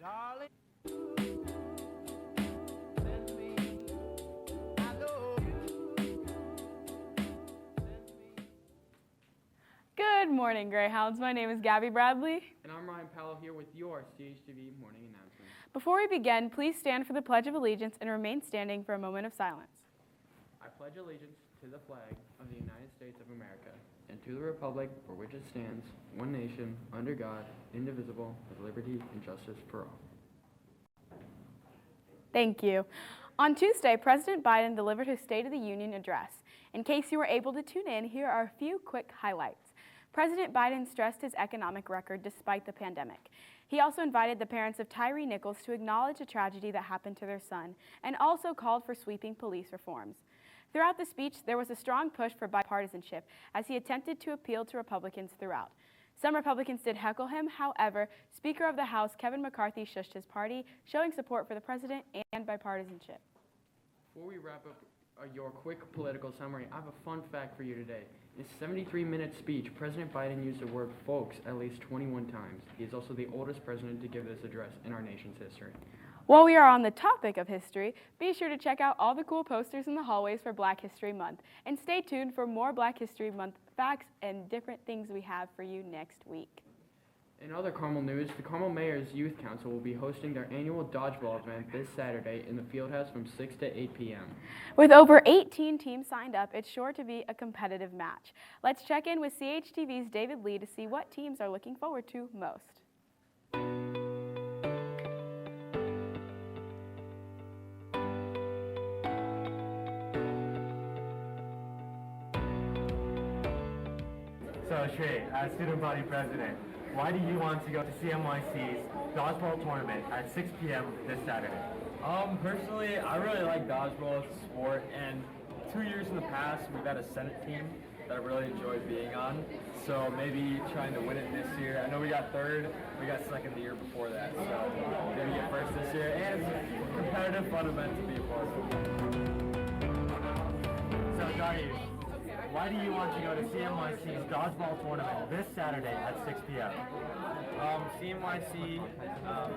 Darling, Good morning, Greyhounds. My name is Gabi Bradley. And I'm Powell here with your Chtv morning announcement. Before we begin, please stand for the Pledge of Allegiance and remain standing for a moment of silence. I pledge allegiance to the flag of the United States of America and to the republic for which it stands, one nation, under God, indivisible, with liberty and justice for all. Thank you. On Tuesday, President Biden delivered his State of the Union address. In case you were able to tune in, here are a few quick highlights. President Biden stressed his economic record despite the pandemic. He also invited the parents of Tyree Nichols to acknowledge the tragedy that happened to their son and also called for sweeping police reforms. Throughout the speech, there was a strong push for bipartisanship as he attempted to appeal to Republicans throughout. Some Republicans did heckle him. However, Speaker of the House Kevin McCarthy shushed his party, showing support for the president and bipartisanship. Before we wrap up your quick political summary, I have a fun fact for you today. In his 73-minute speech, President Biden used the word folks at least 21 times. He is also the oldest president to give this address in our nation's history. While we are on the topic of history, be sure to check out all the cool posters in the hallways for Black History Month. And stay tuned for more Black History Month facts and different things we have for you next week. In other Carmel news, the Carmel Mayor's Youth Council will be hosting their annual dodgeball event this Saturday in the Fieldhouse from 6 to 8 p.m. With over 18 teams signed up, it's sure to be a competitive match. Let's check in with CHTV's David Lee to see what teams are looking forward to most. So Shrey, as student body president, why do you want to go to CMYC's dodgeball tournament at 6 p.m. this Saturday? Personally, I really like dodgeball as a sport, and 2 years in the past, we've had a Senate team that I really enjoyed being on, so maybe trying to win it this year. I know we got third, we got second the year before that, so maybe get first this year, and it's a competitive, fun event to be a part of. So Gabi, why do you want to go to CMYC's dodgeball tournament this Saturday at 6 p.m.? CMYC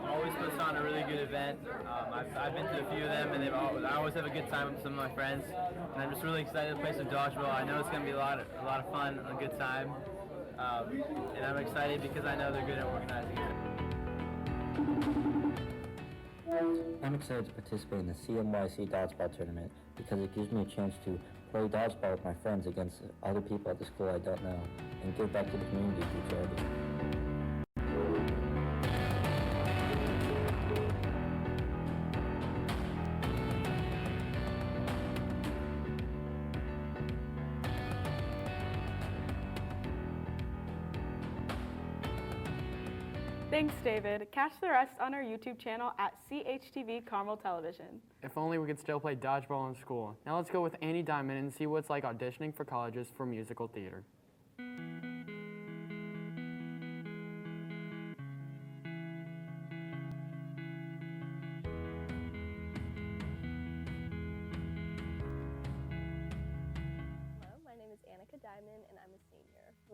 always puts on a really good event. I've been to a few of them, and I always have a good time with some of my friends. And I'm just really excited to play some dodgeball. I know it's going to be a lot of fun, a good time, and I'm excited because I know they're good at organizing it. I'm excited to participate in the CMYC dodgeball tournament because it gives me a chance to play dodgeball with my friends against other people at the school I don't know and give back to the community through charity. Thanks, David. Catch the rest on our YouTube channel at CHTV Carmel Television. If only we could still play dodgeball in school. Now let's go with Annie Diamond and see what it's like auditioning for colleges for musical theater. Hello, my name is Annika Diamond and I'm a senior.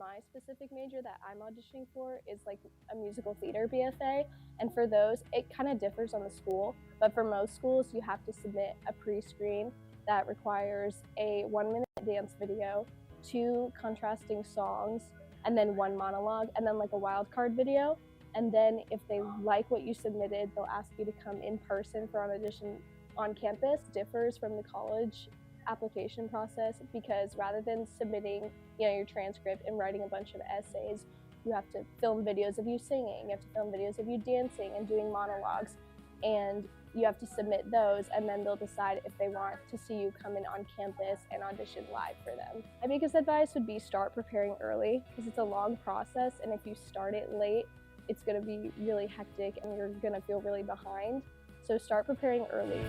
My specific major that I'm auditioning for is like a musical theater BFA, and for those it kind of differs on the school, but for most schools you have to submit a pre-screen that requires a 1-minute dance video, 2 contrasting songs, and then 1 monologue, and then like a wild card video. And then if they like what you submitted, they'll ask you to come in person for an audition on campus. Differs from the college application process because rather than submitting your transcript and writing a bunch of essays, you have to film videos of you singing, you have to film videos of you dancing and doing monologues, and you have to submit those, and then they'll decide if they want to see you come in on campus and audition live for them. My biggest advice would be start preparing early because it's a long process, and if you start it late, it's going to be really hectic and you're going to feel really behind. So start preparing early.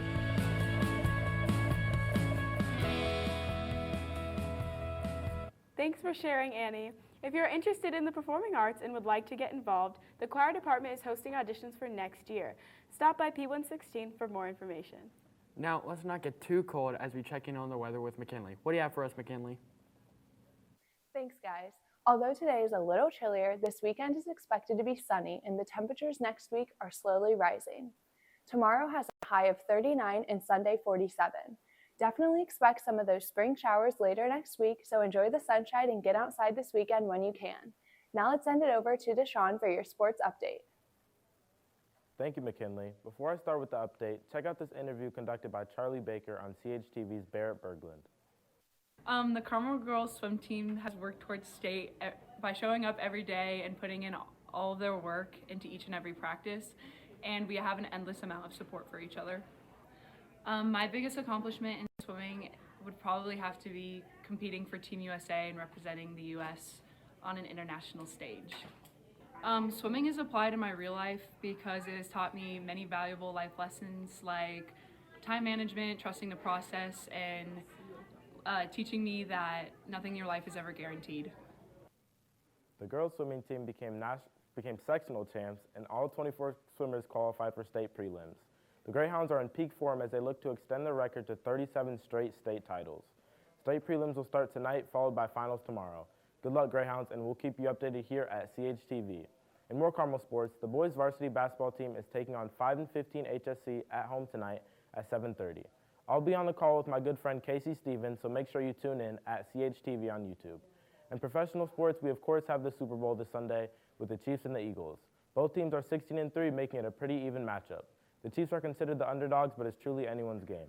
Thanks for sharing, Annie. If you're interested in the performing arts and would like to get involved, the choir department is hosting auditions for next year. Stop by P116 for more information. Now, let's not get too cold as we check in on the weather with McKinley. What do you have for us, McKinley? Thanks, guys. Although today is a little chillier, this weekend is expected to be sunny and the temperatures next week are slowly rising. Tomorrow has a high of 39 and Sunday 47. Definitely expect some of those spring showers later next week, so enjoy the sunshine and get outside this weekend when you can. Now let's send it over to Dashaun for your sports update. Thank you, McKinley. Before I start with the update, check out this interview conducted by Charlie Baker on CHTV's Barrett Berglund. The Carmel girls swim team has worked towards state by showing up every day and putting in all of their work into each and every practice, and we have an endless amount of support for each other. My biggest accomplishment in swimming would probably have to be competing for Team USA and representing the U.S. on an international stage. Swimming is applied in my real life because it has taught me many valuable life lessons like time management, trusting the process, and teaching me that nothing in your life is ever guaranteed. The girls swimming team became sectional champs, and all 24 swimmers qualified for state prelims. The Greyhounds are in peak form as they look to extend their record to 37 straight state titles. State prelims will start tonight, followed by finals tomorrow. Good luck, Greyhounds, and we'll keep you updated here at CHTV. In more Carmel sports, the boys varsity basketball team is taking on 5 and 15 HSC at home tonight at 7:30. I'll be on the call with my good friend Casey Stevens, so make sure you tune in at CHTV on YouTube. In professional sports, we of course have the Super Bowl this Sunday with the Chiefs and the Eagles. Both teams are 16-3, making it a pretty even matchup. The Chiefs are considered the underdogs, but it's truly anyone's game.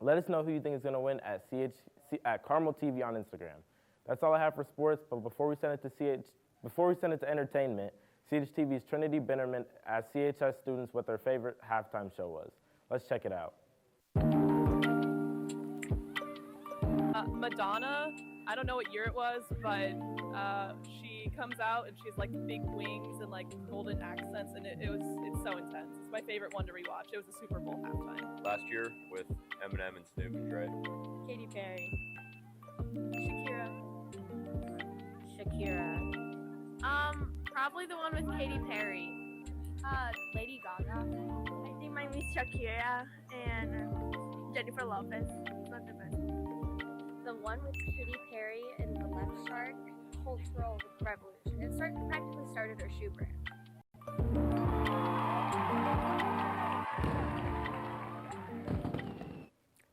Let us know who you think is going to win at Carmel TV on Instagram. That's all I have for sports, but before we send it to entertainment, CHTV's Trinity Binnerman asked CHS students what their favorite halftime show was. Let's check it out. Madonna, I don't know what year it was, but she comes out and she has like big wings and like golden accents, and it's so intense. It's my favorite one to rewatch. It was a Super Bowl halftime. Last year with Eminem and Snoop and Dre. Katy Perry. Shakira. Probably the one with Katy Perry. Lady Gaga. I think mine is Shakira and Jennifer Lopez. Not the best. The one with Katy Perry and the Left Shark. Cultural revolution. It practically started her shoe brand.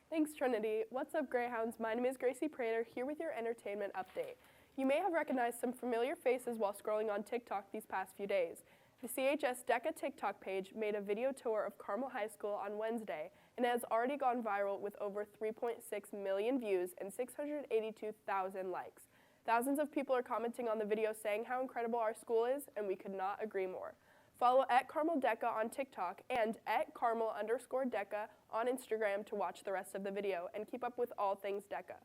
Thanks, Trinity. What's up, Greyhounds? My name is Gracie Prader, here with your entertainment update. You may have recognized some familiar faces while scrolling on TikTok these past few days. The CHS DECA TikTok page made a video tour of Carmel High School on Wednesday, and it has already gone viral with over 3.6 million views and 682,000 likes. Thousands of people are commenting on the video saying how incredible our school is, and we could not agree more. Follow @CarmelDeca on TikTok and @Carmel_Deca on Instagram to watch the rest of the video and keep up with all things DECA.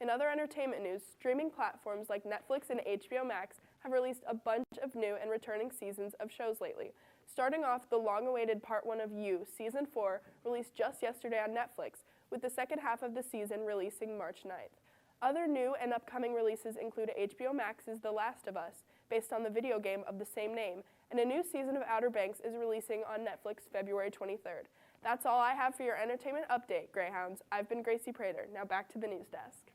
In other entertainment news, streaming platforms like Netflix and HBO Max have released a bunch of new and returning seasons of shows lately. Starting off, the long-awaited Part 1 of You, Season 4, released just yesterday on Netflix, with the second half of the season releasing March 9th. Other new and upcoming releases include HBO Max's The Last of Us, based on the video game of the same name, and a new season of Outer Banks is releasing on Netflix February 23rd. That's all I have for your entertainment update, Greyhounds. I've been Gracie Prader. Now back to the news desk.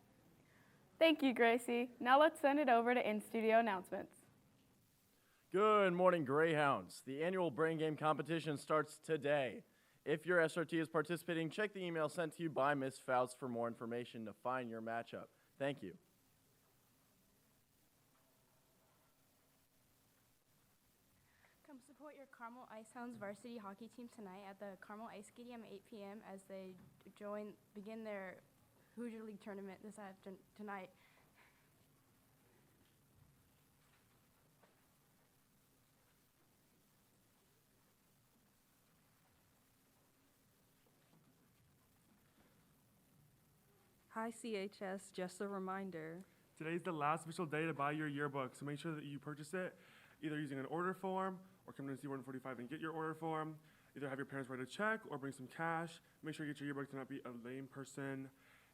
Thank you, Gracie. Now let's send it over to in-studio announcements. Good morning, Greyhounds. The annual Brain Game competition starts today. If your SRT is participating, check the email sent to you by Ms. Faust for more information to find your matchup. Thank you. Come support your Carmel Icehounds varsity hockey team tonight at the Carmel Ice Stadium at 8 p.m. as they begin their Hoosier League tournament tonight. Hi CHS, just a reminder. Today's the last official day to buy your yearbook, so make sure that you purchase it either using an order form or come to C145 and get your order form. Either have your parents write a check or bring some cash. Make sure you get your yearbook to not be a lame person.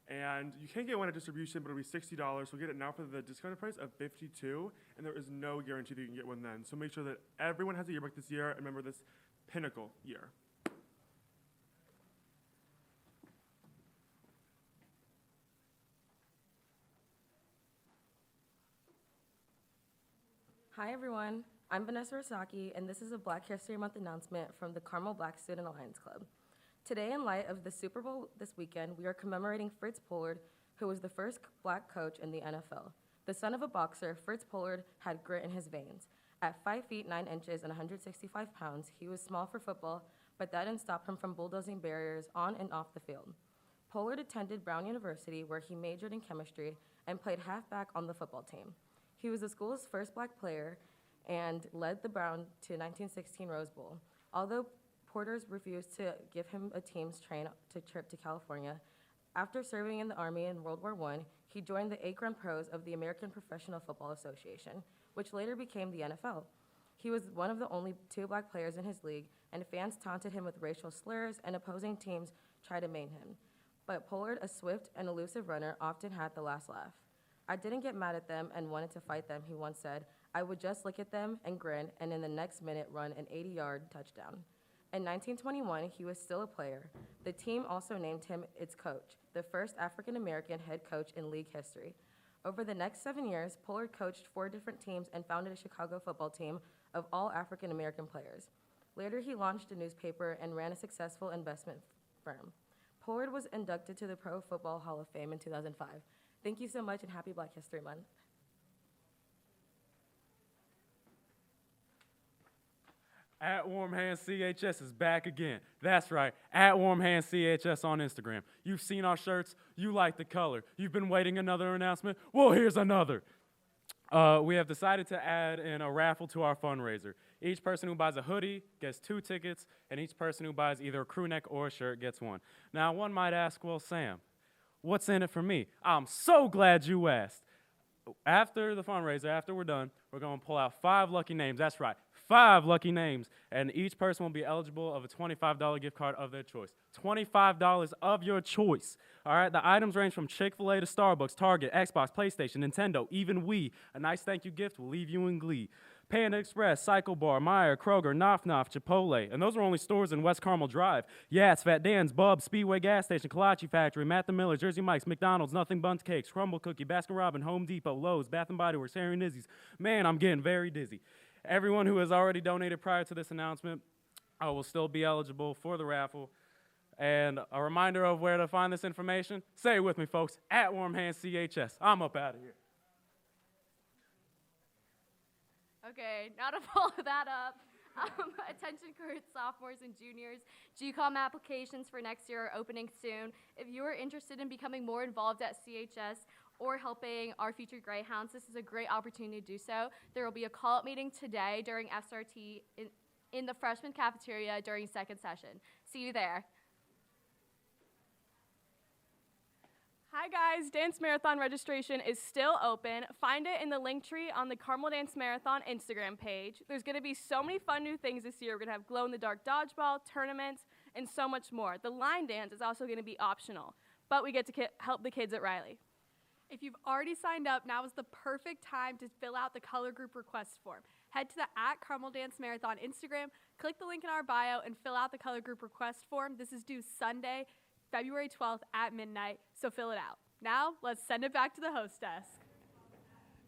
And you can get one at distribution, but it'll be $60. So get it now for the discounted price of $52, and there is no guarantee that you can get one then. So make sure that everyone has a yearbook this year. Remember this pinnacle year. Hi everyone, I'm Vanessa Rosaki, and this is a Black History Month announcement from the Carmel Black Student Alliance Club. Today, in light of the Super Bowl this weekend, we are commemorating Fritz Pollard, who was the first black coach in the NFL. The son of a boxer, Fritz Pollard had grit in his veins. At 5 feet 9 inches and 165 pounds, he was small for football, but that didn't stop him from bulldozing barriers on and off the field. Pollard attended Brown University, where he majored in chemistry and played halfback on the football team. He was the school's first black player and led the Brown to 1916 Rose Bowl. Although Porters refused to give him a team's train to trip to California, after serving in the Army in World War I, he joined the Akron Pros of the American Professional Football Association, which later became the NFL. He was one of the only 2 black players in his league, and fans taunted him with racial slurs, and opposing teams tried to maim him. But Pollard, a swift and elusive runner, often had the last laugh. "I didn't get mad at them and wanted to fight them," he once said. "I would just look at them and grin, and in the next minute run an 80-yard touchdown." In 1921, he was still a player. The team also named him its coach, the first African-American head coach in league history. Over the next 7 years, Pollard coached 4 different teams and founded a Chicago football team of all African-American players. Later, he launched a newspaper and ran a successful investment firm. Pollard was inducted to the Pro Football Hall of Fame in 2005. Thank you so much, and happy Black History Month. At Warm Hands CHS is back again. That's right, at Warm Hands CHS on Instagram. You've seen our shirts, you like the color. You've been waiting another announcement? Well, here's another. We have decided to add in a raffle to our fundraiser. Each person who buys a hoodie gets 2 tickets, and each person who buys either a crew neck or a shirt gets 1. Now, one might ask, well, Sam, what's in it for me? I'm so glad you asked. After the fundraiser, after we're done, we're going to pull out 5 lucky names. That's right, 5 lucky names, and each person will be eligible of a $25 gift card of their choice. $25 of your choice. All right, the items range from Chick-fil-A to Starbucks, Target, Xbox, PlayStation, Nintendo, even Wii. A nice thank you gift will leave you in glee. Panda Express, Cycle Bar, Meijer, Kroger, Noff Noff, Chipotle. And those are only stores in West Carmel Drive. Yes, Fat Dan's, Bub's, Speedway Gas Station, Kolache Factory, Matt the Miller, Jersey Mike's, McDonald's, Nothing Bundt Cakes, Crumble Cookie, Baskin Robbins, Home Depot, Lowe's, Bath & Body Works, Harry and Izzy's. Man, I'm getting very dizzy. Everyone who has already donated prior to this announcement will still be eligible for the raffle. And a reminder of where to find this information. Say it with me, folks. At Warm Hands CHS. I'm up out of here. Okay, now to follow that up, attention current sophomores and juniors, GCOM applications for next year are opening soon. If you are interested in becoming more involved at CHS or helping our future Greyhounds, this is a great opportunity to do so. There will be a call-up meeting today during SRT in the freshman cafeteria during second session. See you there. Hi guys, Dance Marathon registration is still open. Find it in the link tree on the Carmel Dance Marathon Instagram page. There's going to be so many fun new things this year. We're going to have glow-in-the-dark dodgeball, tournaments, and so much more. The line dance is also going to be optional, but we get to help the kids at Riley. If you've already signed up, now is the perfect time to fill out the color group request form. Head to the @Carmel Dance Marathon Instagram, click the link in our bio, and fill out the color group request form. This is due Sunday, February 12th at midnight, so fill it out. Now, let's send it back to the host desk.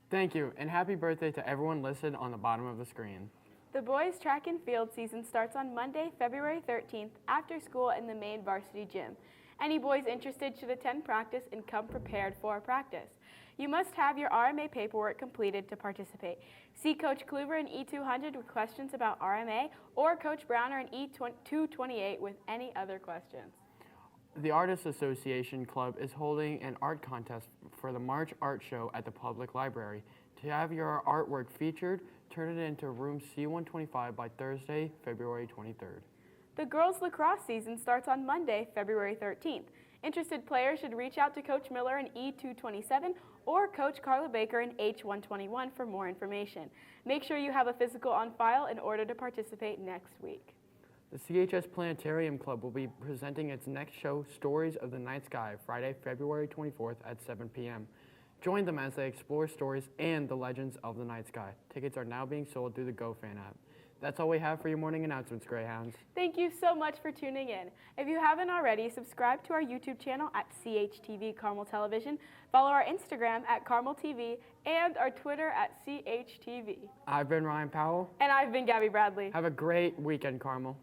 Thank you, and happy birthday to everyone listed on the bottom of the screen. The boys' track and field season starts on Monday, February 13th, after school in the main varsity gym. Any boys interested should attend practice and come prepared for practice. You must have your RMA paperwork completed to participate. See Coach Kluver in E200 with questions about RMA, or Coach Browner in E228 with any other questions. The Artists Association Club is holding an art contest for the March Art Show at the Public Library. To have your artwork featured, turn it into room C125 by Thursday, February 23rd. The girls' lacrosse season starts on Monday, February 13th. Interested players should reach out to Coach Miller in E227 or Coach Carla Baker in H121 for more information. Make sure you have a physical on file in order to participate next week. The CHS Planetarium Club will be presenting its next show, Stories of the Night Sky, Friday, February 24th at 7 p.m. Join them as they explore stories and the legends of the night sky. Tickets are now being sold through the GoFan app. That's all we have for your morning announcements, Greyhounds. Thank you so much for tuning in. If you haven't already, subscribe to our YouTube channel at CHTV Carmel Television, follow our Instagram at Carmel TV, and our Twitter at CHTV. I've been Ryan Powell. And I've been Gabi Bradley. Have a great weekend, Carmel.